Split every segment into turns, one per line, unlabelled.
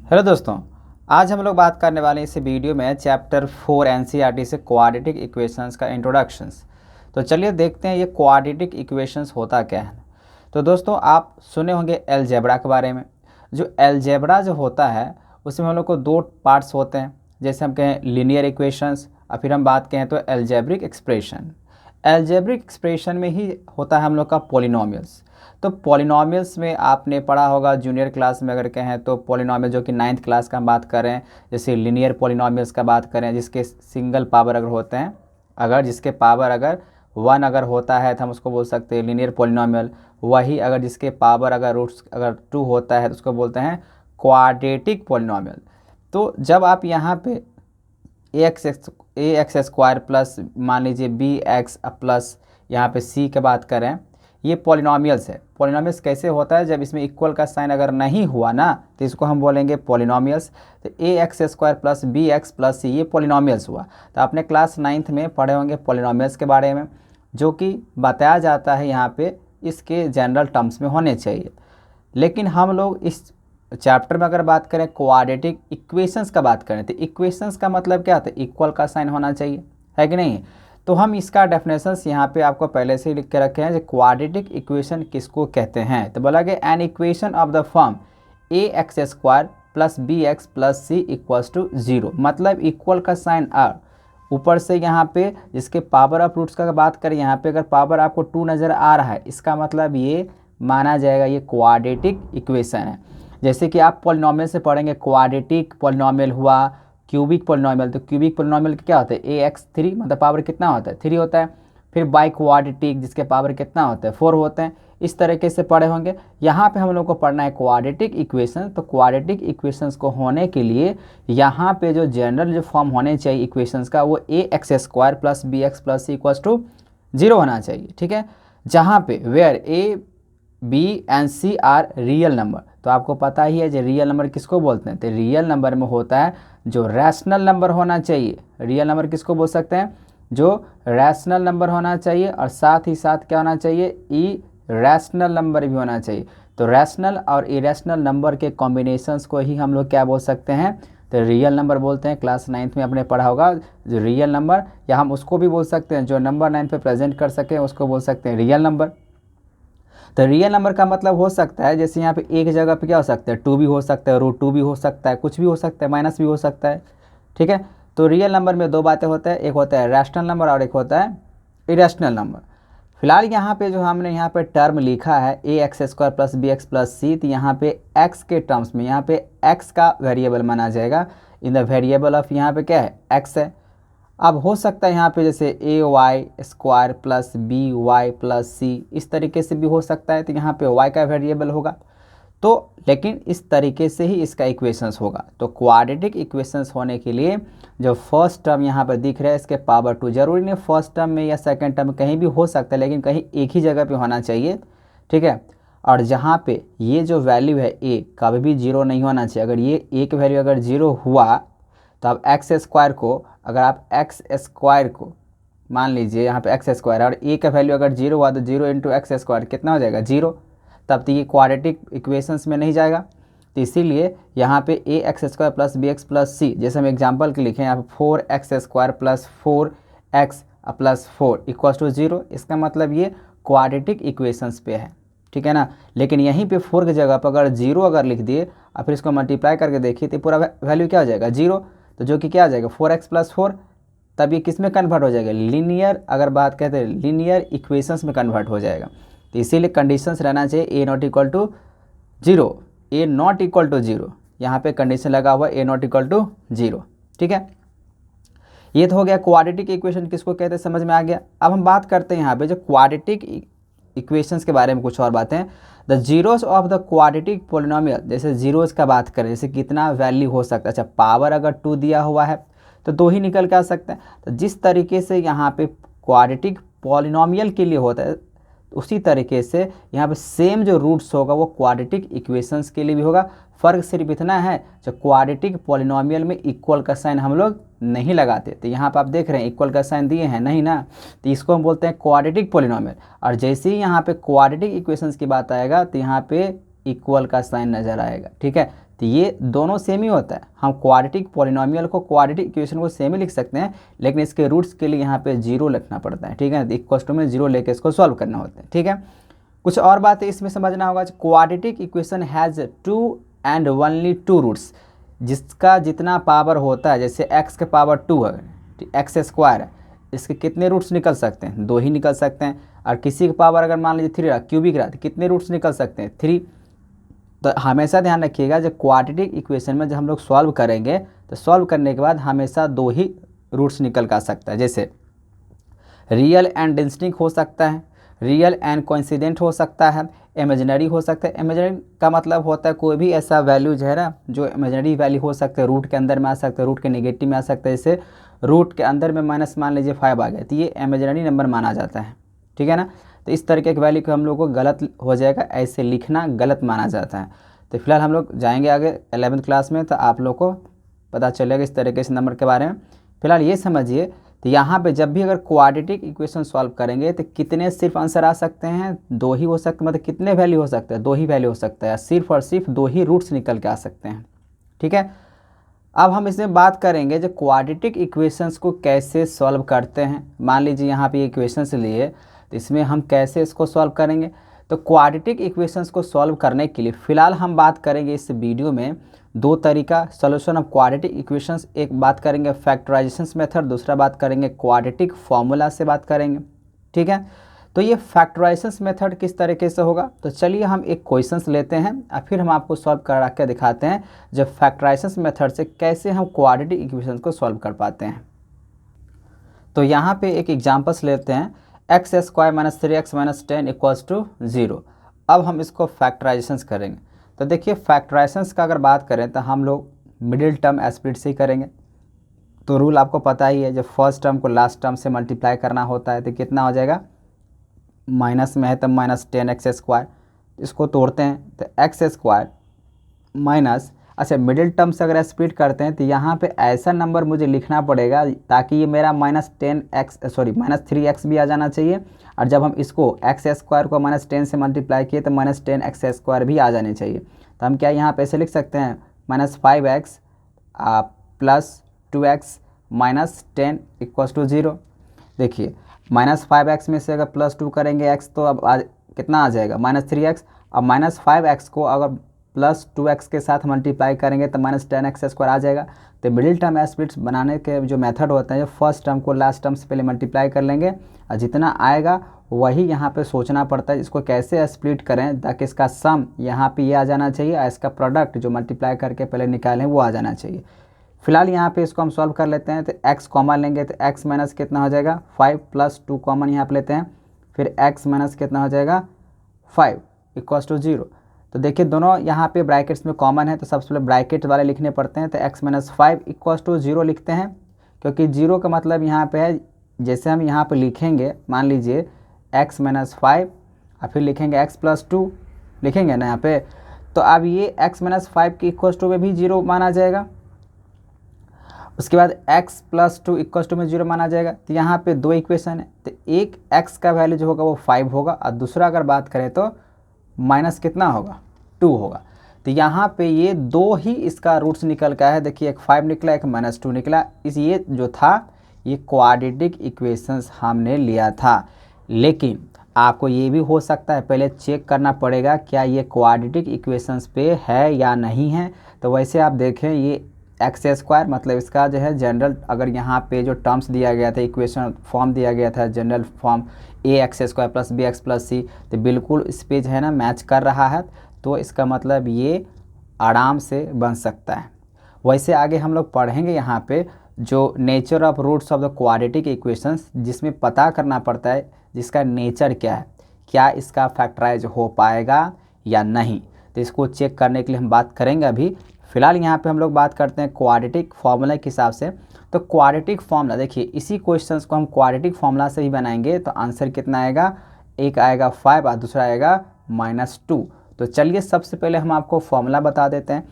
Hello दोस्तों, आज हम लोग बात करने वाले हैं इस वीडियो में चैप्टर 4 एनसीईआरटी से क्वाड्रेटिक इक्वेशंस का इंट्रोडक्शंस। तो चलिए देखते हैं ये क्वाड्रेटिक इक्वेशंस होता क्या है। तो दोस्तों आप सुने होंगे अलजेब्रा के बारे में। जो अलजेब्रा जो होता है उसमें हम लोग को दो पार्ट्स होते हैं, जैसे हम कहें लीनियर इक्वेशंस और फिर हम बात कहें तो अलजेब्रिक एक्सप्रेशन। अलजेब्रिक एक्सप्रेशन में ही होता है हम लोग का पॉलिनोमियल्स। तो पॉलिनोमियल्स में आपने पढ़ा होगा जूनियर क्लास में, अगर कहें तो पॉलिनोमियल जो कि 9th क्लास का हम बात करें, जैसे लीनियर पॉलिनोमियल्स का बात करें जिसके सिंगल पावर अगर होते हैं, अगर जिसके पावर अगर 1 अगर होता है तो हम उसको बोल सकते हैं लीनियर पॉलिनोमियल। वही अगर जिसके पावर अगर रूट्स अगर 2 होता है तो उसको बोलते हैं क्वाड्रेटिक पॉलिनोमियल। तो जब आप यहाँ पे ए एक्स स्क्वायर प्लस मान लीजिए बी एक्स प्लस यहाँ पे सी की बात करें, ये पॉलिनोमियल्स है। पॉलिनोमियल्स कैसे होता है, जब इसमें इक्वल का साइन अगर नहीं हुआ ना तो इसको हम बोलेंगे पॉलिनोमियल्स। तो a x square plus B x plus c ये पॉलिनोमियल्स हुआ। तो आपने क्लास 9th में पढ़े होंगे पॉलिनोमियल्स के बारे में, जो कि बताया जाता है यहाँ पे इसके जनरल टर्म्स में होने चाहिए। लेकिन हम लोग इस चैप्टर में अगर बात करें क्वाड्रेटिक इक्वेशंस का बात करें तो इक्वेशंस का मतलब क्या होता है, इक्वल का साइन होना चाहिए, है कि नहीं। तो हम इसका डेफिनेशंस यहाँ पे आपको पहले से ही लिख के रखे हैं। जो क्वाड्रेटिक इक्वेशन किसको कहते हैं, तो बोला गया an equation of the form A x square plus B x plus C equals to 0, मतलब इक्वल का साइन आर ऊपर से यहाँ पे जिसके पावर ऑफ रूट्स का बात करें, यहाँ पे अगर पावर आपको 2 नज़र आ रहा है इसका मतलब ये माना जाएगा ये क्वाड्रेटिक इक्वेशन है। जैसे कि आप पॉलिनोमियल से पढ़ेंगे, क्वाड्रेटिक पॉलिनोमियल हुआ, क्यूबिक पॉलिनोमियल। तो क्यूबिक पॉलिनोमियल क्या होता है, ए एक्स 3 मतलब पावर कितना होता है 3 होता है। फिर बाई क्वाड्रेटिक जिसके पावर कितना होता है 4 होते हैं। इस तरीके से पढ़े होंगे। यहाँ पे हम लोग को पढ़ना है क्वाड्रेटिक इक्वेशन। तो क्वाड्रेटिक इक्वेशंस को होने के लिए यहाँ पे जो जनरल जो फॉर्म होने चाहिए इक्वेशंस का वो a x square plus B x plus C equals to 0 होना चाहिए, ठीक है। जहाँ पे where a b and c are real number. तो आपको पता ही है जो रियल नंबर किसको बोलते हैं, तो रियल नंबर में होता है जो रैशनल नंबर होना चाहिए। रियल नंबर किसको बोल सकते हैं, जो रैशनल नंबर होना चाहिए, और साथ ही साथ क्या होना चाहिए, ई रैशनल नंबर भी होना चाहिए। तो रैशनल और इरेशनल नंबर के कॉम्बिनेशंस को ही हम लोग क्या बोल सकते हैं, तो रियल नंबर बोलते हैं। क्लास 9th में आपने पढ़ा होगा जो रियल नंबर, या हम उसको भी बोल सकते हैं जो नंबर 9 पे प्रेजेंट कर सकें उसको बोल सकते हैं रियल नंबर। तो रियल नंबर का मतलब हो सकता है जैसे यहाँ पे एक जगह पे क्या हो सकता है 2 भी हो सकता है, √2 भी हो सकता है, कुछ भी हो सकता है, माइनस भी हो सकता है, ठीक है। तो रियल नंबर में 2 बातें होता है, एक होता है रैशनल नंबर और एक होता है इरेशनल नंबर। फिलहाल यहाँ पे जो हमने यहाँ पे टर्म लिखा है a x square plus B x plus c, तो यहाँ पे एक्स के टर्म्स में यहाँ पे एक्स का वेरिएबल माना जाएगा। इन द वेरिएबल ऑफ यहाँ पे क्या है एक्स है। अब हो सकता है यहाँ पे जैसे a y square plus b y plus c इस तरीके से भी हो सकता है, तो यहाँ पे वाई का वेरिएबल होगा। तो लेकिन इस तरीके से ही इसका इक्वेशंस होगा। तो क्वाड्रेटिक इक्वेशंस होने के लिए जो फर्स्ट टर्म यहाँ पर दिख रहा है इसके पावर 2, जरूरी नहीं फर्स्ट टर्म में या सेकंड टर्म में कहीं भी हो सकता है, लेकिन कहीं एक ही जगह पे होना चाहिए, ठीक है। और जहाँ पे ये जो वैल्यू है ए कभी भी 0 नहीं होना चाहिए। अगर ये ए की वैल्यू अगर 0 हुआ तो आप एक्स स्क्वायर को, अगर आप एक्स स्क्वायर को मान लीजिए यहाँ पे एक्स स्क्वायर और ए का वैल्यू अगर 0 हुआ तो 0 इंटू एक्स स्क्वायर कितना हो जाएगा 0, तब तो ये क्वाड्रेटिक इक्वेशंस में नहीं जाएगा। तो इसीलिए यहाँ पे a x square plus B x plus c, जैसे हम एग्जाम्पल के लिखें यहाँ पे 4x square plus 4x plus 4 equals to 0, इसका मतलब ये क्वाड्रेटिक इक्वेशंस पे है, ठीक है ना। लेकिन यहीं पे 4 की जगह पर अगर 0 अगर लिख दिए और फिर इसको मल्टीप्लाई करके देखिए तो पूरा वैल्यू क्या हो जाएगा 0, तो जो कि क्या आ जाएगा 4x प्लस 4, तब ये किस में कन्वर्ट हो जाएगा, लीनियर, अगर बात कहते हैं लीनियर इक्वेशंस में कन्वर्ट हो जाएगा। तो इसीलिए कंडीशंस रहना चाहिए a not equal to 0, a not equal to 0, यहाँ पे कंडीशन लगा हुआ ए नॉट इक्वल टू 0, ठीक है। ये तो हो गया क्वाड्रेटिक इक्वेशन किसको कहते हैं, समझ में आ गया। अब हम बात करते हैं यहाँ पे जो क्वाड्रेटिक इक्वेशंस के बारे में कुछ और बातें। The zeros of the quadratic polynomial, जैसे जीरोस का बात करें, जैसे कितना वैल्यू हो सकता है। अच्छा, पावर अगर 2 दिया हुआ है तो 2 ही निकल के आ सकता है। तो जिस तरीके से यहाँ पे क्वाड्रेटिक पॉलिनोमियल के लिए होता है उसी तरीके से यहाँ पे सेम जो रूट्स होगा वो क्वाड्रेटिक इक्वेशंस के लिए भी होगा। फ़र्क सिर्फ इतना है जो क्वाड्रेटिक पॉलिनोमियल में इक्वल का साइन हम लोग नहीं लगाते। तो यहाँ पे आप देख रहे हैं इक्वल का साइन दिए हैं नहीं ना, तो इसको हम बोलते हैं क्वाड्रेटिक पॉलिनोमियल। और जैसे ही यहाँ पे क्वाड्रेटिक इक्वेशंस की बात आएगा तो यहाँ पे इक्वल का साइन नज़र आएगा, ठीक है। तो ये दोनों सेम ही होता है। हम क्वाड्रेटिक पॉलिनोमियल को, क्वाड्रेटिक इक्वेशन को सेम ही लिख सकते हैं, लेकिन इसके रूट्स के लिए यहाँ पे 0 लिखना पड़ता है, ठीक है। इक्वल टू में 0 लेके इसको सॉल्व करना होता है, ठीक है। कुछ और बातें इसमें समझना होगा। Quadratic equation has 2 and only 2 roots, जिसका जितना पावर होता है, जैसे x के पावर 2 है, एक्स स्क्वायर है, इसके कितने रूट्स निकल सकते हैं? 2 ही निकल सकते हैं। और किसी का पावर अगर मान लीजिए 3 रहा, क्यूबिक रहा, तो कितने रूट्स निकल सकते हैं? 3। तो हमेशा ध्यान रखिएगा, जब क्वाड्रेटिक इक्वेशन में जब हम लोग सॉल्व करेंगे तो सॉल्व करने के बाद हमेशा 2 ही रूट्स निकल का सकता है। जैसे रियल एंड डेंसिटी हो सकता है, रियल एंड कोइंसिडेंट हो सकता है, इमेजिनरी हो सकता है। इमेजिनरी का मतलब होता है कोई भी ऐसा वैल्यू जो है ना, जो इमेजिनरी वैल्यू हो सकता है, रूट के अंदर में आ सकता है, रूट के नेगेटिव में आ सकता है। जैसे रूट के अंदर में माइनस मान लीजिए 5 आ गया, तो ये इमेजिनरी नंबर माना जाता है, ठीक है ना। तो इस तरीके के वैल्यू को हम लोग को गलत हो जाएगा, ऐसे लिखना गलत माना जाता है। तो फिलहाल हम लोग जाएंगे आगे 11वीं क्लास में, तो आप लोग को पता चलेगा इस तरीके से नंबर के बारे में। फिलहाल ये समझिए, तो यहाँ पे जब भी अगर क्वाड्रेटिक इक्वेशन सॉल्व करेंगे तो कितने सिर्फ आंसर आ सकते हैं? 2 ही हो सकते हैं। मतलब कितने वैल्यू हो सकते हैं? 2 ही वैल्यू हो सकता है। सिर्फ और सिर्फ 2 ही रूट्स निकल के आ सकते हैं, ठीक है। अब हम इसमें बात करेंगे जो क्वाड्रेटिक इक्वेशंस को कैसे सॉल्व करते हैं। मान लीजिए यहाँ पे इक्वेशंस लिए, तो इसमें हम कैसे इसको सॉल्व करेंगे। तो क्वाड्रेटिक इक्वेशंस को सॉल्व करने के लिए फ़िलहाल हम बात करेंगे इस वीडियो में 2 तरीका सॉल्यूशन ऑफ क्वाड्रेटिक इक्वेशंस। एक बात करेंगे फैक्टराइजेशन मेथड, दूसरा बात करेंगे क्वाड्रेटिक फॉर्मूला से बात करेंगे, ठीक है। तो ये फैक्टराइजेशन मेथड किस तरीके से होगा, तो चलिए हम एक क्वेश्चंस लेते हैं और फिर हम आपको सॉल्व करा के दिखाते हैं जब फैक्टराइजेशन मेथड से कैसे हम क्वाड्रेटिक इक्वेशंस को सॉल्व कर पाते हैं। तो यहाँ पे एक एग्जाम्पल्स लेते हैं, X square minus 3x minus 10 equals to 0। अब हम इसको फैक्टराइजेशन करेंगे। तो देखिए फैक्टराइजेशन का अगर बात करें तो हम लोग मिडिल टर्म स्प्लिट से ही करेंगे। तो रूल आपको पता ही है, जब फर्स्ट टर्म को लास्ट टर्म से मल्टीप्लाई करना होता है तो कितना हो जाएगा, माइनस में है तब माइनस 10x स्क्वायर। इसको तोड़ते हैं तो एक्स स्क्वायर माइनस, अच्छा मिडिल टर्म से अगर स्प्लिट करते हैं तो यहाँ पे ऐसा नंबर मुझे लिखना पड़ेगा ताकि ये मेरा माइनस 3x भी आ जाना चाहिए। और जब हम इसको एक्स स्क्वायर को माइनस 10 से मल्टीप्लाई किए तो माइनस 10x स्क्वायर भी आ जाने चाहिए। तो हम क्या यहाँ पे ऐसे लिख सकते हैं, minus 5x plus 2x minus 10 equals to 0। देखिए माइनस 5x में से अगर प्लस 2 करेंगे x तो अब कितना आ जाएगा, माइनस 3x। अब माइनस 5x को अगर प्लस 2x के साथ मल्टीप्लाई करेंगे तो माइनस 10x स्क्वायर आ जाएगा। तो मिडिल टर्म स्प्लिट्स बनाने के जो मेथड होता है, फर्स्ट टर्म को लास्ट टर्म से पहले मल्टीप्लाई कर लेंगे और जितना आएगा वही यहाँ पे सोचना पड़ता है इसको कैसे स्प्लिट करें ताकि इसका सम यहाँ पे ये आ जाना चाहिए और इसका प्रोडक्ट जो मल्टीप्लाई करके पहले निकालें वो आ जाना चाहिए। फिलहाल यहाँ पे इसको हम सॉल्व कर लेते हैं। तो x कॉमन लेंगे तो x माइनस कितना हो जाएगा 5 प्लस 2 कॉमन यहाँ पे लेते हैं, फिर x माइनस कितना हो जाएगा 5 इक्वल्स टू 0। तो देखिए दोनों यहाँ पे ब्रैकेट्स में कॉमन है तो सबसे पहले ब्रैकेट वाले लिखने पड़ते हैं। तो x माइनस 5 इक्वल्स टू 0 लिखते हैं, क्योंकि 0 का मतलब यहाँ पे है, जैसे हम यहाँ पे लिखेंगे मान लीजिए x माइनस 5 और फिर लिखेंगे x प्लस 2 लिखेंगे ना यहाँ पे, तो अब ये x माइनस 5 के इक्वल्स टू में भी 0 माना जाएगा। उसके बाद x प्लस 2 इक्वल्स टू में 0 माना जाएगा। तो यहाँ पे 2 इक्वेशन है, तो एक x का वैल्यू जो होगा वो 5 होगा और दूसरा अगर बात करें तो माइनस कितना होगा 2 होगा। तो यहाँ पे ये 2 ही इसका रूट्स निकल का है। देखिए एक 5 निकला एक माइनस 2 निकला। इस ये जो था ये क्वाड्रेटिक इक्वेशंस हमने लिया था, लेकिन आपको ये भी हो सकता है पहले चेक करना पड़ेगा क्या ये क्वाड्रेटिक इक्वेशंस पे है या नहीं है। तो वैसे आप देखें ये एक्स स्क्वायर मतलब इसका जो है जनरल, अगर यहाँ पे जो टर्म्स दिया गया था, इक्वेशन फॉर्म दिया गया था जनरल फॉर्म ए x square plus B x plus c, तो बिल्कुल इस पे जो है ना मैच कर रहा है। तो इसका मतलब ये आराम से बन सकता है। वैसे आगे हम लोग पढ़ेंगे यहाँ पे जो nature of roots of the quadratic equations, जिसमें पता करना पड़ता है जिसका नेचर क्या है, क्या इसका फैक्टराइज हो पाएगा या नहीं। तो इसको चेक करने के लिए हम बात करेंगे अभी। फिलहाल यहाँ पे हम लोग बात करते हैं क्वाड्रेटिक फार्मूला के हिसाब से। तो क्वाड्रेटिक फार्मूला देखिए, इसी क्वेश्चंस को हम क्वाड्रेटिक फार्मूला से ही बनाएंगे। तो आंसर कितना आएगा, एक आएगा 5 और दूसरा आएगा -2। तो चलिए सबसे पहले हम आपको फार्मूला बता देते हैं।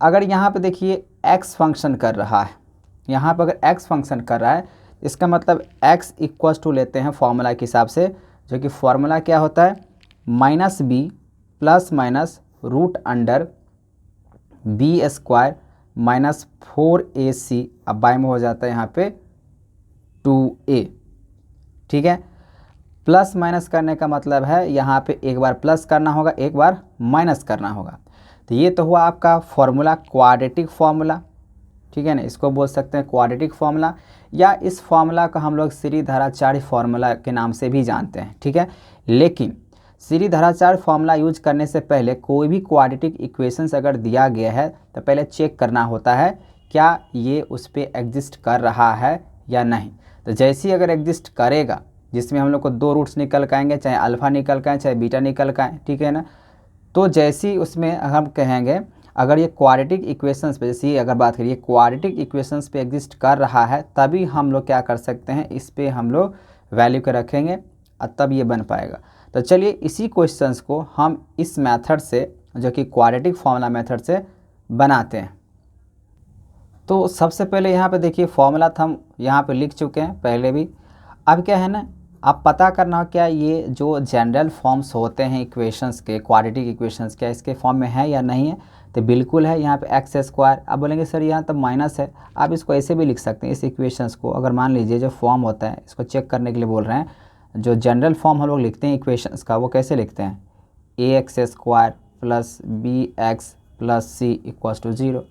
अगर यहाँ पे देखिए x फंक्शन कर रहा है, यहाँ पर अगर x फंक्शन कर रहा है इसका मतलब x इक्वल्स टू लेते हैं फार्मूला के हिसाब से, जो कि फार्मूला क्या होता है -b plus minus root under B square minus 4ac, अब बाय में हो जाता है यहाँ पे 2a। ठीक है, प्लस माइनस करने का मतलब है यहाँ पे एक बार प्लस करना होगा, एक बार माइनस करना होगा। तो ये तो हुआ आपका फॉर्मूला, क्वाड्रेटिक फॉर्मूला। ठीक है ना, इसको बोल सकते हैं क्वाड्रेटिक फॉर्मूला, या इस फॉर्मूला को हम लोग श्रीधराचार्य फॉर्मूला के नाम से भी जानते हैं। ठीक है, लेकिन श्रीधराचार्य फॉर्मूला यूज करने से पहले कोई भी क्वाड्रेटिक इक्वेशंस अगर दिया गया है तो पहले चेक करना होता है क्या ये उस पर एग्जिस्ट कर रहा है या नहीं। तो जैसे ही अगर एग्जिस्ट करेगा, जिसमें हम लोग को दो रूट्स निकल के आएंगे, चाहे अल्फ़ा निकल के आए चाहे बीटा निकल के आए, ठीक है ना, तो जैसे ही उसमें हम कहेंगे अगर ये क्वाड्रेटिक इक्वेशंस पे, जैसे अगर बात करिए क्वाड्रेटिक इक्वेशंस पे एग्जिस्ट कर रहा है, तभी हम लोग क्या कर सकते हैं, इस पे हम लोग वैल्यू के रखेंगे और तब ये बन पाएगा। तो चलिए इसी क्वेश्चंस को हम इस मेथड से, जो कि क्वाड्रेटिक फॉर्मूला मेथड से बनाते हैं। तो सबसे पहले यहाँ पे देखिए फॉर्मूला तो हम यहाँ पे लिख चुके हैं पहले भी। अब क्या है ना, आप पता करना हो क्या ये जो जनरल फॉर्म्स होते हैं इक्वेशंस के, क्वाड्रेटिक इक्वेशंस, क्या इसके फॉर्म में है या नहीं है। तो बिल्कुल है, यहाँ पे एक्स स्क्वायर। आप बोलेंगे सर यहाँ तो माइनस है, आप इसको ऐसे भी लिख सकते हैं इस इक्वेशंस को। अगर मान लीजिए जो फॉर्म होता है, इसको चेक करने के लिए बोल रहे हैं, जो जनरल फॉर्म हम लोग लिखते हैं इक्वेशंस का, वो कैसे लिखते हैं, a x square plus B x plus C equals to 0।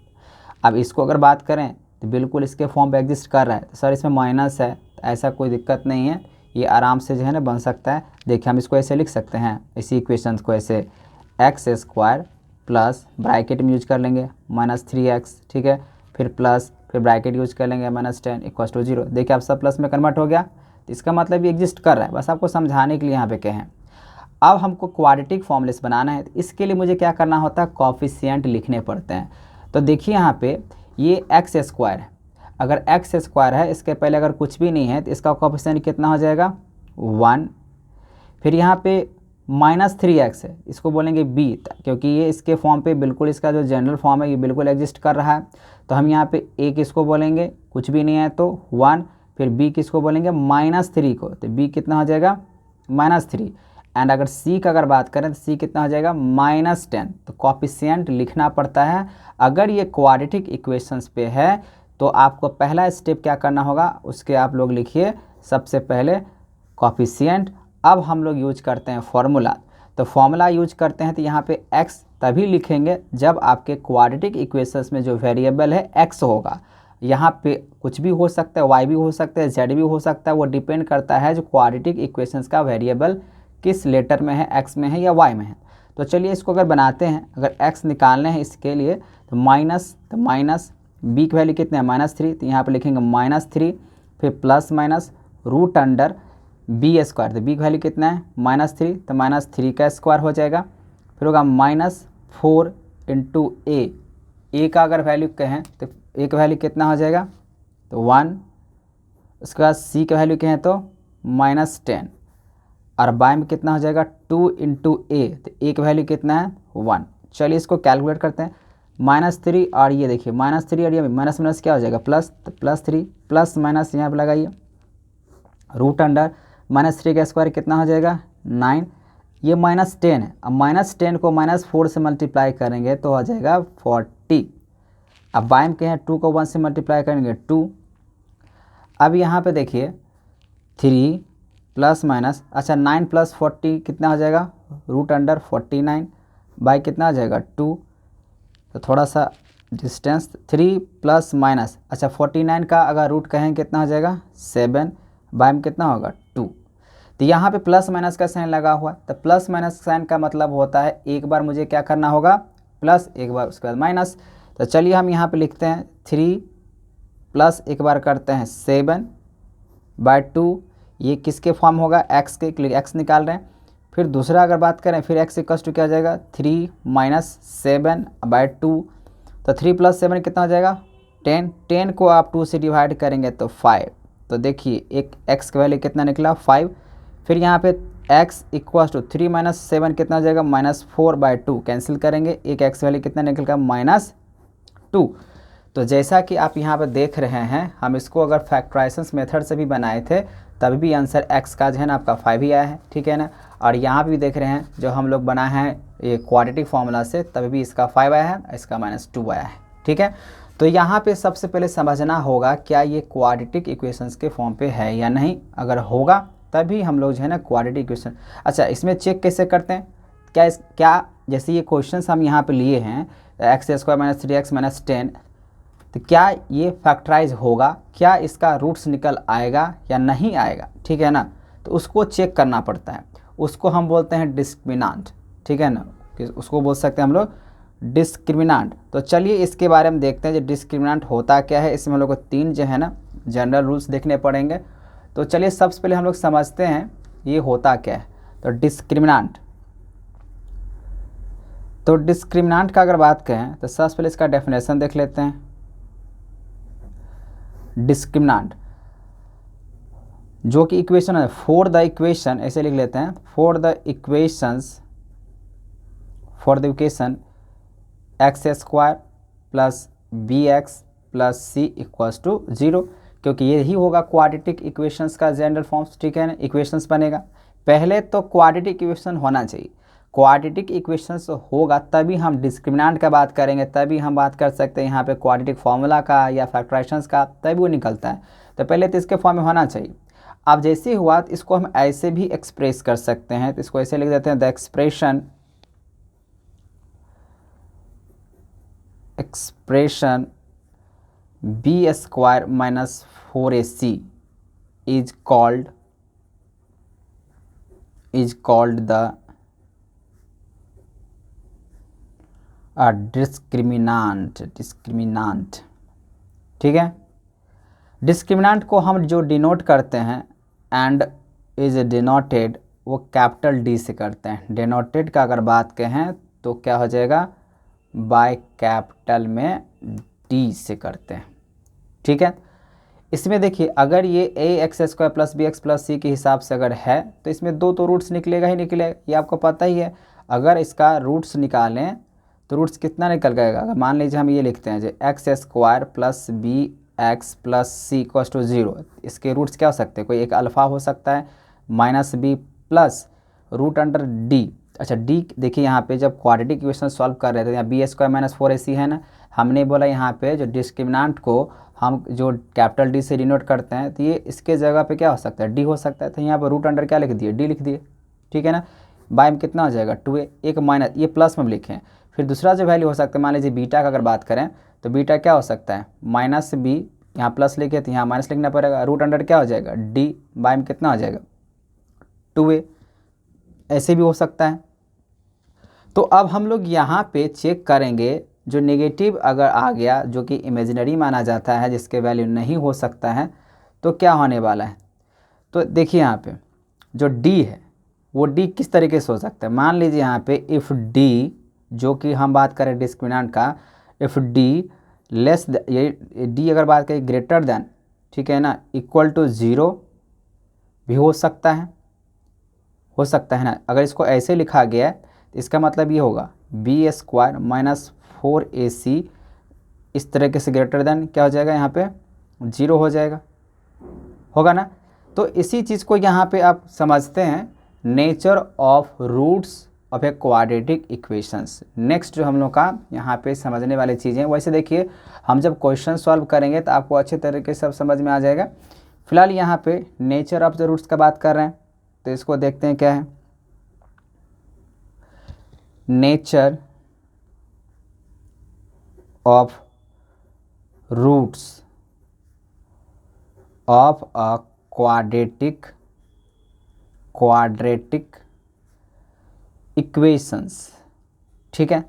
अब इसको अगर बात करें तो बिल्कुल इसके फॉर्म पे एग्जिस्ट कर रहा है। तो सर इसमें माइनस है, तो ऐसा कोई दिक्कत नहीं है, ये आराम से जो है ना बन सकता है। देखिए हम इसको ऐसे लिख सकते हैं, इसी इक्वेशंस को ऐसे, एक्स स्क्वायर प्लस ब्रैकेट में यूज कर लेंगे माइनस 3x, ठीक है, फिर प्लस, फिर ब्रैकेट यूज कर लेंगे माइनस 10 इक्वल्स टू 0। देखिए आप सब प्लस में कन्वर्ट हो गया, तो इसका मतलब ये एग्जिस्ट कर रहा है, बस आपको समझाने के लिए यहाँ पे कहें। अब हमको क्वाड्रेटिक फॉर्मूलेस बनाना है, तो इसके लिए मुझे क्या करना होता है, कोफिशिएंट लिखने पड़ते हैं। तो देखिए यहाँ पे ये एक्स स्क्वायर है, अगर एक्स स्क्वायर है, इसके पहले अगर कुछ भी नहीं है तो इसका कोफिशिएंट कितना हो जाएगा, 1। फिर यहाँ पे माइनस 3x है, इसको बोलेंगे b, क्योंकि ये इसके फॉर्म पे बिल्कुल, इसका जो जनरल फॉर्म है ये बिल्कुल एग्जिस्ट कर रहा है। तो हम यहाँ पे a किसको बोलेंगे, कुछ भी नहीं है तो 1, फिर b किसको बोलेंगे, माइनस 3 को, तो b कितना हो जाएगा, -3। एंड अगर c का अगर बात करें तो c कितना हो जाएगा, -10। तो कोफिशिएंट लिखना पड़ता है। अगर ये क्वाड्रेटिक इक्वेशंस पे है तो आपको पहला स्टेप क्या करना होगा, उसके आप लोग लिखिए सबसे पहले कोफिशिएंट। अब हम लोग यूज करते हैं फॉर्मूला। तो फॉर्मूला यूज करते हैं तो यहाँ पे x तभी लिखेंगे जब आपके क्वाड्रेटिक इक्वेशंस में जो वेरिएबल है x होगा। यहाँ पे कुछ भी हो सकता है, y भी हो सकता है, z भी हो सकता है, वो डिपेंड करता है जो क्वाड्रेटिक इक्वेशंस का वेरिएबल किस लेटर में है, x में है या y में है। तो चलिए इसको अगर बनाते हैं, अगर x निकालने हैं इसके लिए तो माइनस b की वैल्यू कितने हैं, -3, तो यहाँ पर लिखेंगे -3, फिर plus minus root under B square, तो बी की वैल्यू कितना है, -3, तो -3 का स्क्वायर हो जाएगा। फिर होगा -4 इंटू ए का अगर वैल्यू कहें तो ए का वैल्यू कितना हो जाएगा, तो 1। उसके बाद सी का वैल्यू कहें तो -10, और बाय में कितना हो जाएगा, 2 इंटू ए, तो ए का वैल्यू कितना है, 1। चलिए इसको कैलकुलेट करते हैं, -3 और ये देखिए -3 और ये माइनस माइनस क्या हो जाएगा, प्लस, तो +3 प्लस माइनस यहाँ पर लगाइए, रूट अंडर -3 का स्क्वायर कितना हो जाएगा, 9। ये -10 है, अब -10 को -4 से मल्टीप्लाई करेंगे तो हो जाएगा 40। अब बाइम के हैं 2 को 1 से मल्टीप्लाई करेंगे 2। अब यहाँ पे देखिए 3 प्लस माइनस, अच्छा 9 प्लस 40 कितना हो जाएगा, रूट अंडर 49 बाई कितना हो जाएगा 2। तो थोड़ा सा डिस्टेंस, 3 प्लस माइनस, अच्छा 49 का अगर रूट कहें कितना हो जाएगा, 7 बाय में कितना होगा, 2। तो यहाँ पे प्लस माइनस का साइन लगा हुआ, तो प्लस माइनस साइन का मतलब होता है एक बार मुझे क्या करना होगा, प्लस, एक बार उसके बाद माइनस। तो चलिए हम यहाँ पे लिखते हैं 3 प्लस एक बार करते हैं 7 बाय 2, ये किसके फॉर्म होगा, x के, x निकाल रहे हैं। फिर दूसरा अगर बात करें, फिर x इक्वल्स टू क्या हो जाएगा, 3 माइनस 7 बाय 2, तो 3 प्लस 7 कितना हो जाएगा, 10 को आप 2 से डिवाइड करेंगे तो 5। तो देखिए एक x का वैल्यू कितना निकला, 5। फिर यहाँ पे x इक्वल्स टू 3 माइनस 7 कितना हो जाएगा, -4 बाय 2, कैंसिल करेंगे, एक x वैल्यू कितना निकलेगा, -2। तो जैसा कि आप यहाँ पे देख रहे हैं, हम इसको अगर फैक्टराइजेशन मेथड से भी बनाए थे तभी भी आंसर x का जो है ना आपका 5 ही आया है, ठीक है ना। और यहाँ भी देख रहे हैं जो हम लोग बनाए हैं ये क्वाड्रेटिक फॉर्मूला से, तभी भी इसका 5 आया है, इसका -2 आया है, ठीक है। तो यहाँ पे सबसे पहले समझना होगा क्या ये क्वाड्रेटिक इक्वेशंस के फॉर्म पे है या नहीं। अगर होगा तभी हम लोग जो है ना क्वाड्रेटिक इक्वेशन। अच्छा, इसमें चेक कैसे करते हैं, क्या जैसे ये क्वेश्चंस हम यहाँ पे लिए हैं x² - 3x - 10, तो क्या ये फैक्टराइज होगा, क्या इसका रूट्स निकल आएगा या नहीं आएगा, ठीक है ना। तो उसको चेक करना पड़ता है, उसको हम बोलते हैं डिस्क्रिमिनांट, ठीक है ना, उसको बोल सकते हैं हम लोग डिस्क्रिमिनांट। तो चलिए इसके बारे में देखते हैं जो डिस्क्रिमिनांट होता क्या है। इसमें हम लोग को 3 जो है ना जनरल रूल्स देखने पड़ेंगे। तो चलिए सबसे पहले हम लोग समझते हैं ये होता क्या है। तो डिस्क्रिमिनांट, तो डिस्क्रिमिनांट का अगर बात करें तो सबसे पहले इसका डेफिनेशन देख लेते हैं। डिस्क्रिमिनांट जो कि इक्वेशन है, फॉर द इक्वेशन, ऐसे लिख लेते हैं, for the equation x² + bx + c = 0, क्योंकि यही होगा क्वाड्रेटिक इक्वेशंस का जनरल फॉर्म्स, ठीक है ना। इक्वेशंस बनेगा, पहले तो क्वाड्रेटिक इक्वेशन होना चाहिए, क्वाड्रेटिक इक्वेशंस होगा तभी हम डिस्क्रिमिनांट का बात करेंगे, तभी हम बात कर सकते हैं यहाँ पे क्वाड्रेटिक फार्मूला का या फैक्टराइजेशंस का, तभी वो निकलता है। तो पहले तो इसके फॉर्म में होना चाहिए। अब जैसे ही हुआ तो इसको हम ऐसे भी एक्सप्रेस कर सकते हैं, तो इसको ऐसे लिख देते हैं, the expression b² - 4ac is called the डिस्क्रिमिनांट, ठीक है। डिस्क्रिमिनांट को हम जो डिनोट करते हैं एंड इज डिनोटेड, वो कैपिटल D से करते हैं। डिनोटेड का अगर बात कहें तो क्या हो जाएगा, बाय कैपिटल में D से करते हैं, ठीक है। इसमें देखिए अगर ये ax² + bx + c के हिसाब से अगर है तो इसमें 2 तो रूट्स निकलेगा ही निकलेगा, ये आपको पता ही है। अगर इसका रूट्स निकालें तो रूट्स कितना निकल जाएगा, अगर मान लीजिए हम ये लिखते हैं जो x² + bx + c = 0, इसके रूट्स क्या हो सकते हैं, कोई एक अल्फ़ा हो सकता है, -b + √d। अच्छा d देखिए यहाँ पे जब क्वाड्रेटिक इक्वेशन सॉल्व कर रहे थे, यहाँ b² - 4ac है ना, हमने बोला यहाँ पे जो डिस्क्रिमिनांट को हम जो कैपिटल D से डिनोट करते हैं, तो ये इसके जगह पे क्या हो सकता है, d हो सकता है। तो यहाँ पर √ क्या लिख दिए, d लिख दिए, ठीक है ना। बाय में कितना हो जाएगा 2a, एक माइनस, ये प्लस में लिखें। फिर दूसरा जो वैल्यू हो सकता है, मान लीजिए बीटा का अगर बात करें तो बीटा क्या हो सकता है, -b, यहाँ प्लस लिखे तो यहाँ माइनस लिखना पड़ेगा, √ क्या हो जाएगा d, बाय में कितना हो जाएगा 2a, ऐसे भी हो सकता है। तो अब हम लोग यहाँ पे चेक करेंगे जो नेगेटिव अगर आ गया, जो कि इमेजिनरी माना जाता है, जिसके वैल्यू नहीं हो सकता है, तो क्या होने वाला है। तो देखिए यहाँ पे जो d है वो d किस तरीके से हो सकता है। मान लीजिए यहाँ पे इफ़ d, जो कि हम बात करें डिस्क्रिमिनांट का, इफ़ d लेस, ये d अगर बात करें ग्रेटर देन, ठीक है ना, = 0 भी हो सकता है, ना। अगर इसको ऐसे लिखा गया है तो इसका मतलब ये होगा b² - 4ac इस तरीके से ग्रेटर देन क्या हो जाएगा, यहाँ पे 0 हो जाएगा, होगा ना। तो इसी चीज़ को यहाँ पे आप समझते हैं, nature of roots of a quadratic equations. Next जो हम लोग का यहाँ पे समझने वाली चीज़ें, वैसे देखिए हम जब क्वेश्चन सॉल्व करेंगे तो आपको अच्छे तरीके से सब समझ में आ जाएगा। फिलहाल यहाँ पे नेचर ऑफ द रूट्स का बात कर रहे हैं, तो इसको देखते हैं क्या है। Nature of roots of a quadratic equations, ठीक है।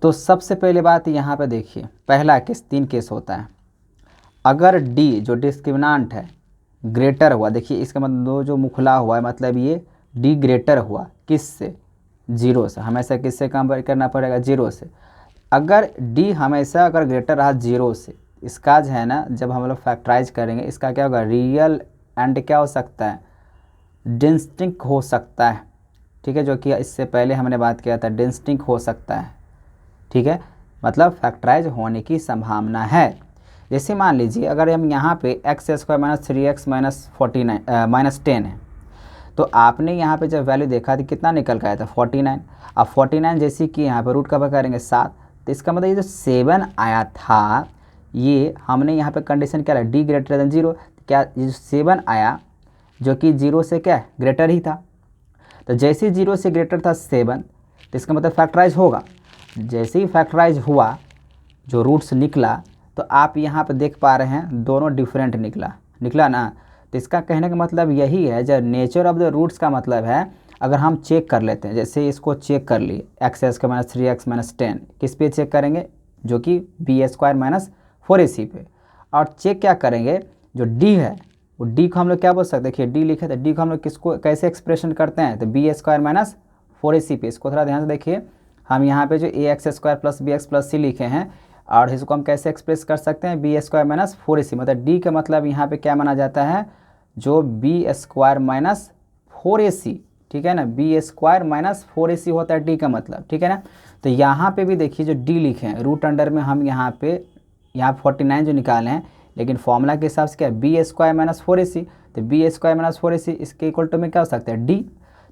तो सबसे पहले बात यहाँ पे देखिए, पहला केस, 3 केस होता है। अगर d जो डिस्क्रिमिनांट है ग्रेटर हुआ, देखिए इसका मतलब जो मुखला हुआ है, मतलब ये d ग्रेटर हुआ किससे, 0 से, हमेशा किससे कंपेयर करना पड़ेगा, 0 से। अगर d हमेशा अगर ग्रेटर रहा 0 से, इसका जो है ना जब हम लोग फैक्टराइज करेंगे इसका क्या होगा, रियल एंड क्या हो सकता है, डिस्टिंक्ट हो सकता है, ठीक है, जो कि इससे पहले हमने बात किया था, डिस्टिंक्ट हो सकता है, ठीक है, मतलब फैक्टराइज होने की संभावना है। जैसे मान लीजिए अगर हम यहाँ पे x square minus 3x minus 49 minus 10 है, तो आपने यहाँ पे जब वैल्यू देखा तो कितना निकल के आया था 49। अब 49 जैसे कि यहाँ पे रूट कवर करेंगे 7, तो इसका मतलब ये जो 7 आया था, ये हमने यहाँ पे कंडीशन क्या रहा, डी ग्रेटर देन 0। क्या ये जो 7 आया जो कि 0 से क्या ग्रेटर ही था, तो जैसे 0 से ग्रेटर था 7, तो इसका मतलब फैक्टराइज होगा। जैसे ही फैक्टराइज हुआ, जो रूट्स निकला, तो आप यहाँ पे देख पा रहे हैं दोनों डिफरेंट निकला ना। तो इसका कहने का मतलब यही है, जब नेचर ऑफ द रूट्स का मतलब है, अगर हम चेक कर लेते हैं, जैसे इसको चेक कर लिए x square minus 3x minus 10, किस पे चेक करेंगे, जो कि बी स्क्वायर माइनस 4ac पे। और चेक क्या करेंगे, जो डी है वो डी को हम लोग क्या बोल सकते हैं, देखिए डी लिखे, तो डी को हम लोग किसको कैसे एक्सप्रेशन करते हैं, तो बी स्क्वायर माइनस 4ac पे। इसको थोड़ा ध्यान से देखिए, हम यहाँ पे जो a x square plus B x plus c लिखे हैं, और इसको हम कैसे एक्सप्रेस कर सकते हैं, बी स्क्वायर माइनस 4ac, मतलब डी का मतलब यहाँ पे क्या माना जाता है, जो बी स्क्वायर माइनस 4ac, ठीक है ना, बी स्क्वायर माइनस 4ac होता है डी का मतलब, ठीक है ना। तो यहाँ पे भी देखिए जो डी लिखे हैं, रूट अंडर में हम यहाँ पे 49 जो निकाले हैं, लेकिन फॉर्मूला के हिसाब से क्या है, बी स्क्वायर माइनस 4ac, तो बी स्क्वायर माइनस 4ac इसके इक्वल टू में क्या हो सकता है, डी।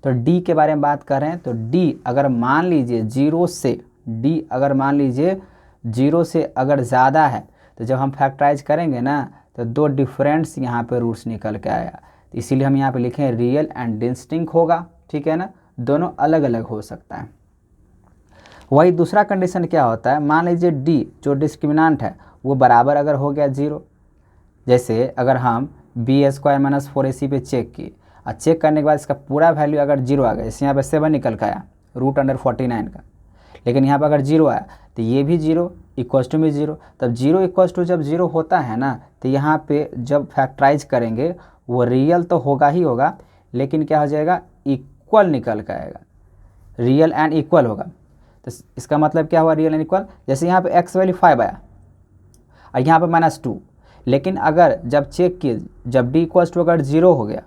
तो डी के बारे में बात कर रहे हैं, तो डी अगर मान लीजिए 0 से, डी अगर मान लीजिए 0 से अगर ज़्यादा है, तो जब हम फैक्टराइज करेंगे ना, तो दो डिफरेंट्स यहाँ पे रूट्स निकल के आएगा। तो इसीलिए हम यहाँ पे लिखें रियल एंड डिस्टिंक्ट होगा, ठीक है ना, दोनों अलग अलग हो सकता है। वही दूसरा कंडीशन क्या होता है, मान लीजिए डी जो डिस्क्रिमिनेंट है वो बराबर अगर हो गया 0, जैसे अगर हम बी स्क्वायर माइनस 4ac पे चेक किए, और चेक करने के बाद इसका पूरा वैल्यू अगर 0 आ गया, जैसे यहाँ पे 7 निकल का आया रूट अंडर 49 का, लेकिन यहाँ पर अगर 0 आया तो ये भी 0 इक्वल्स टू में 0, तब 0 इक्वल्स टू जब 0 होता है ना, तो यहाँ पे जब फैक्टराइज करेंगे वो रियल तो होगा ही होगा, लेकिन क्या हो जाएगा, इक्वल निकल के आएगा, रियल एंड इक्वल होगा। तो इसका मतलब क्या हुआ, रियल एंड इक्वल। जैसे यहाँ पे एक्स वैल्यू 5 आया और यहाँ पे -2, लेकिन अगर जब चेक किए, जब डी इक्वल्स टू अगर 0 हो गया,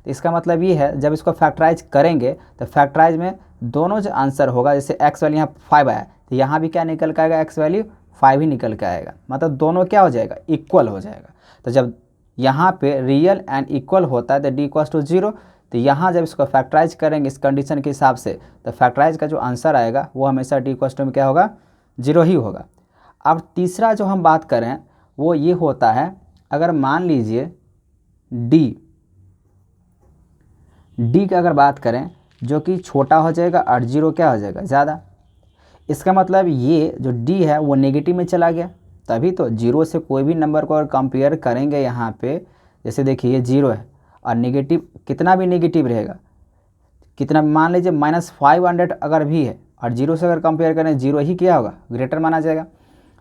तो इसका मतलब ये है जब इसको फैक्टराइज करेंगे तो फैक्टराइज में दोनों जो आंसर होगा, जैसे एक्स वैल्यू यहाँ 5 आया तो यहाँ भी क्या निकल के आएगा, एक्स वैल्यू 5 ही निकल के आएगा, मतलब दोनों क्या हो जाएगा, इक्वल हो जाएगा। तो जब यहाँ पे रियल एंड इक्वल होता है तो डी इक्वल्स टू 0, तो यहाँ जब इसको फैक्टराइज करेंगे इस कंडीशन के हिसाब से, तो फैक्टराइज का जो आंसर आएगा वो हमेशा डी इक्वल्स टू में क्या होगा, 0 ही होगा। अब तीसरा जो हम बात करें वो ये होता है, अगर मान लीजिए डी का अगर बात करें जो कि छोटा हो जाएगा और 0 क्या हो जाएगा, ज़्यादा। इसका मतलब ये जो डी है वो नेगेटिव में चला गया, तभी तो 0 से कोई भी नंबर को अगर कंपेयर करेंगे यहाँ पे, जैसे देखिए ये 0 है और नेगेटिव कितना भी नेगेटिव रहेगा, कितना मान लीजिए -500 अगर भी है और 0 से अगर कंपेयर करें 0 ही क्या होगा, ग्रेटर माना जाएगा।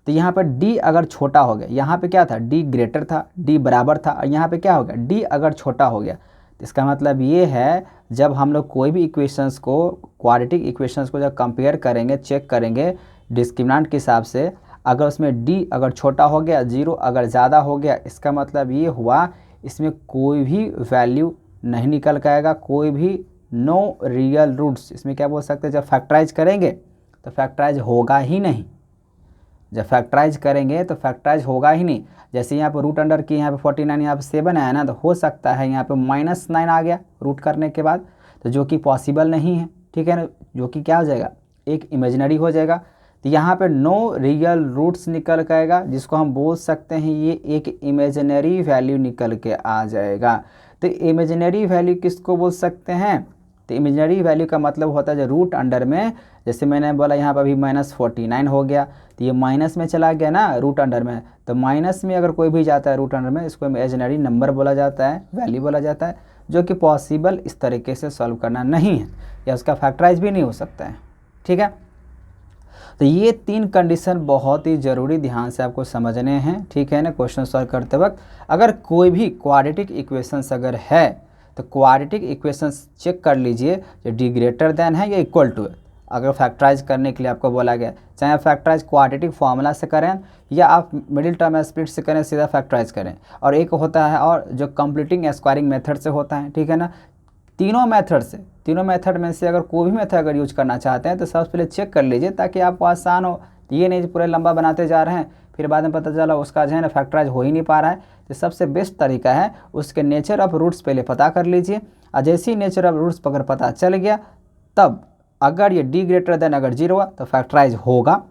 तो यहाँ पर डी अगर छोटा हो गया, यहाँ पे क्या था, डी ग्रेटर था, डी बराबर था, और यहाँ पे क्या हो गया, डी अगर छोटा हो गया, तो इसका मतलब ये है जब हम लोग कोई भी इक्वेशंस को, क्वाड्रेटिक इक्वेशंस को जब कंपेयर करेंगे, चेक करेंगे डिस्क्रिमिनेंट के हिसाब से, अगर उसमें डी अगर छोटा हो गया, 0 अगर ज़्यादा हो गया, इसका मतलब ये हुआ इसमें कोई भी वैल्यू नहीं निकल के आएगा, कोई भी नो रियल रूट्स, इसमें क्या बोल सकते हैं, जब फैक्टराइज करेंगे तो फैक्टराइज होगा ही नहीं, जब फैक्टराइज करेंगे तो फैक्टराइज होगा ही नहीं। जैसे यहाँ पर रूट अंडर की यहाँ पे 49 यहाँ पे 7 आया ना, तो हो सकता है यहाँ पे -9 आ गया रूट करने के बाद, तो जो कि पॉसिबल नहीं है, ठीक है ना, जो कि क्या हो जाएगा, एक इमेजिनरी हो जाएगा। तो यहाँ पे नो रियल रूट्स निकल के आएगा, जिसको हम बोल सकते हैं ये एक इमेजिनरी वैल्यू निकल के आ जाएगा। तो इमेजिनरी वैल्यू किसको बोल सकते हैं, तो इमेजिनरी वैल्यू का मतलब होता है जो रूट अंडर में, जैसे मैंने बोला यहाँ पर अभी -49 हो गया, तो ये माइनस में चला गया ना रूट अंडर में, तो माइनस में अगर कोई भी जाता है रूट अंडर में, इसको इमेजिनरी नंबर बोला जाता है, वैल्यू बोला जाता है, जो कि पॉसिबल इस तरीके से सॉल्व करना नहीं है, या उसका फैक्टराइज भी नहीं हो सकता है, ठीक है। तो ये 3 कंडीशन बहुत ही ज़रूरी ध्यान से आपको समझने हैं, ठीक है ना, क्वेश्चन सॉल्व करते वक्त। अगर कोई भी क्वाड्रेटिक इक्वेशंस अगर है तो क्वाड्रेटिक इक्वेशंस चेक कर लीजिए जो डी ग्रेटर देन है या इक्वल टू है। अगर फैक्टराइज करने के लिए आपको बोला गया, चाहे आप फैक्टराइज क्वाड्रेटिक फार्मूला से करें या आप मिडिल टर्म स्प्लिट से करें, सीधा फैक्टराइज करें, और एक होता है और जो कंप्लीटिंग स्क्वायरिंग मेथड से होता है, ठीक है ना। तीनों मेथड में से अगर कोई भी मेथड अगर यूज करना चाहते हैं तो सबसे पहले चेक कर लीजिए ताकि आपको आसान हो। ये नहीं पूरे लंबा बनाते जा रहे हैं, फिर बाद में पता चला उसका जो है ना फैक्टराइज हो ही नहीं पा रहा है, तो सबसे बेस्ट तरीका है उसके नेचर ऑफ रूट्स पहले पता कर लीजिए। और जैसे ही नेचर ऑफ रूट्स अगर पता चल गया, तब अगर ये डी ग्रेटर देन अगर 0 हुआ तो फैक्टराइज होगा,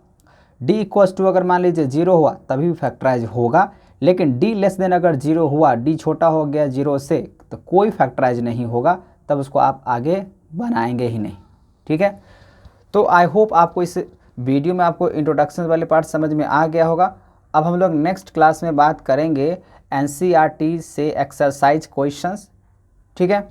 डी इक्वल्स टू अगर मान लीजिए 0 हुआ तभी भी फैक्टराइज होगा, लेकिन डी लेस देन अगर 0 हुआ, डी छोटा हो गया 0 से, तो कोई फैक्टराइज नहीं होगा, तब उसको आप आगे बनाएंगे ही नहीं। ठीक है, तो आई होप आपको इस वीडियो में आपको इंट्रोडक्शन वाले पार्ट समझ में आ गया होगा। अब हम लोग नेक्स्ट क्लास में बात करेंगे एनसीईआरटी से एक्सरसाइज क्वेश्चंस। ठीक है।